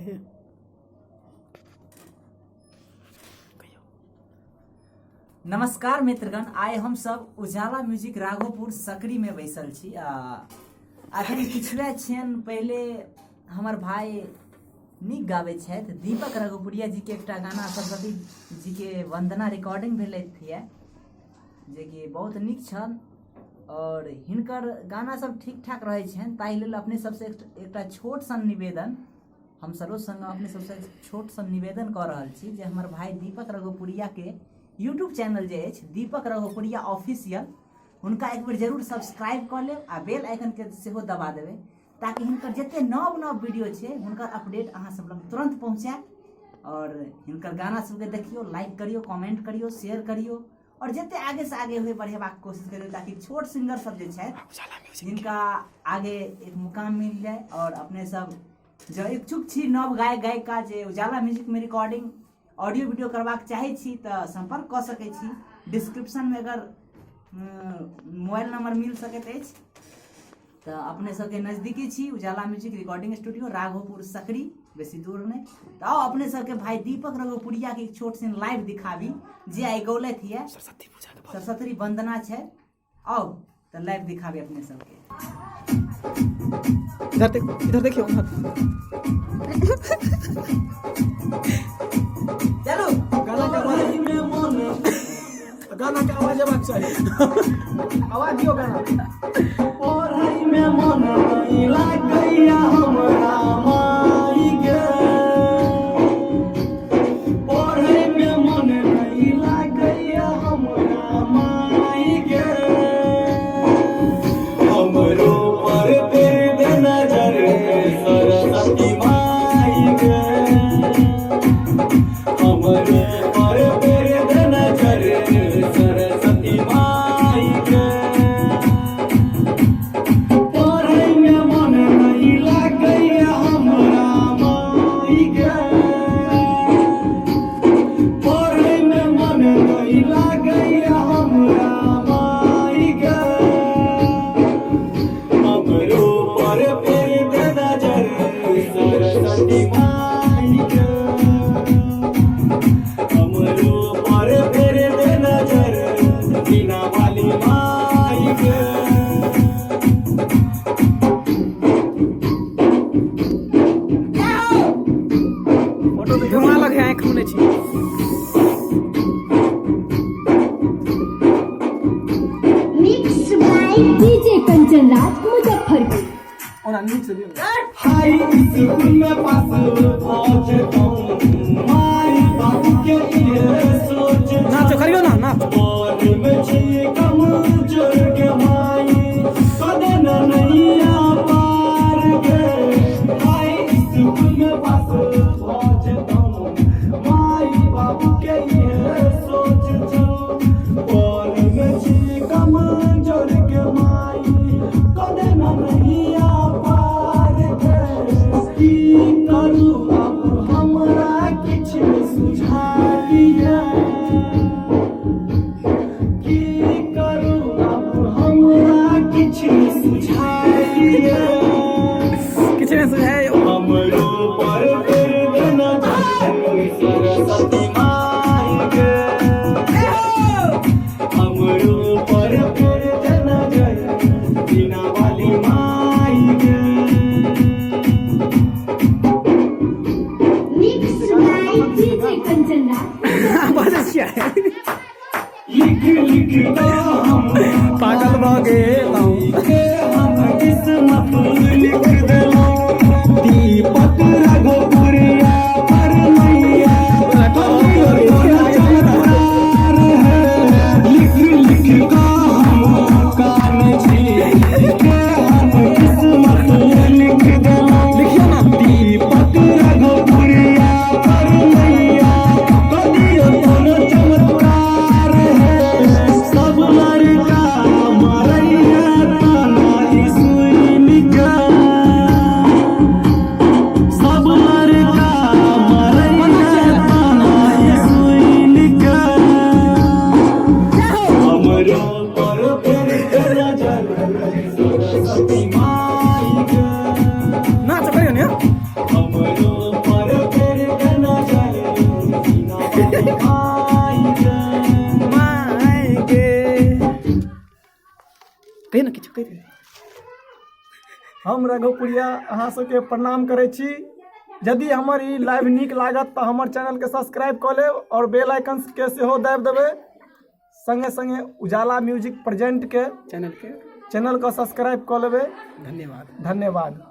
है। नमस्कार मित्रगण, आइ हम सब उजाला म्यूजिक राघोपुर सकरी में बैसल छी। अखन किछुए क्षण पहले हमर भाई नीक गाबै छथि दीपक राघोपुरिया जी के एकटा गाना सरस्वती जी के वंदना रिकॉर्डिंग भेलै थिए जे कि बहुत नीक छल और हिनकर गाना सब ठीक ठाक रहै छनि। ताहि लेल अपने सबसे एकटा छोट सन निवेदन हम सरोज संग अपने सबसे छोट सन निवेदन कऽ रहल छी जे हमर भाई दीपक राघोपुरिया के यूट्यूब चैनल जे अछि दीपक राघोपुरिया ऑफिशियल, हुनका एक बेर जरूर सब्सक्राइब कर लेब आ बेल आइकन के सेहो दबा देबै ताकि हिनकर जते नव नव वीडियो छै हुनकर अपडेट अहाँ सब लग तुरंत पहुँचे। और हिनकर गाना सबके देखियो, लाइक करियो, कमेंट करियो, शेयर करियो और जते आगे से आगे हुए बढ़ेबाक कोशिश करियो ताकि छोट सिंगर सब जे छै हिनका आगे एक मुकाम मिल जाए। और अपने सब जो इच्छुक छी नव गायक गायिका जे उजाला म्यूजिक में रिकॉर्डिंग ऑडियो वीडियो करबाक चाहे छी तो संपर्क कर सके छी। डिस्क्रिप्शन में अगर मोबाइल नंबर मिल सकैत अछि तो अपने सबके नजदीकी छी उजाला म्यूजिक रिकॉर्डिंग स्टूडियो राघोपुर सकरी, बेसी दूर नहीं। तो आओ अपने सबके भाई दीपक राघोपुरिया के एक छोट सन लाइव दिखाबी जे आई गौलत है सरस्वती वंदना छै। आओ तो लाइव दिखाबी अपने सबके। इधर देखियो चलो गाना का आवाज आवाज चाहिए, आवाज दियो गाना। पढ़ाई में मन नहीं लागैया हमरा माई गे, पढ़ाई में मन नहीं लागैया हमरा माई गे, हमरो पर तेरे नजर सरस्वती माई गे, हमरो पर तेरे नजर सरस्वती माई गे, पढ़ाई में मन नहीं लागैया हमरा माई गे, पढ़ाई में मन नहीं लागैया हमरा माई गे, हमरो पर तेरे नजर सरस्वती माई गे, हमरो पर तेरे नजर बिना वाली माई गे। फोटो में घुमा लगे आँख मुने छी। Mix by DJ Kanchan Raj Muzaffarpur. ओना नीक से दियो। हाई स्कूल में पास पहुंचता हूँ, माई बाबू के लिए सोच नाचो करियो ना नाच। और में छी कमजोर के माई कदे न नहीं आ पार गे, हाई स्कूल में पास पहुंचता हूँ, माई बाबू के लिए सोच और में छी कमजोर के माई कदे न नहीं आ पार गे, की करू अब हमरा किछ सुझाइए, की करू अब हमरा किछ सुझाइए, किछ में सुझाए हमरो पर तेरे नजर सरस्वती माई गे, हमरो पर तेरे नजर बिना वाली माई गे। Mix by DJ Kanchan Raj. बहुत अच्छा है। लिख लिख तो हम पागल भ गेलौं, के हम किस्मत लिख देलौं, दीपक राघोपुरिया पर मैया चमत्कार है, लिख लिख तो हम कान छी के हम किस्मत लिख देलौं, लिखियो ना। दीपक राघोपुरिया पर मैया कदियो कोनो चमत्कार है, सब लड़का मरैया ताना सुन के, सब कहिए ना किछु कहिए। हम राघोपुरिया अहाँ सबके प्रणाम करै छी। यदि हमर ई लाइव नीक लागत तऽ हमर चैनल के सब्सक्राइब कऽ लेब और बेल आइकन के सेहो दाबि देबै। संगे संगे उजाला म्यूजिक प्रेजेंट के चैनल के सब्सक्राइब कऽ लेबै। धन्यवाद।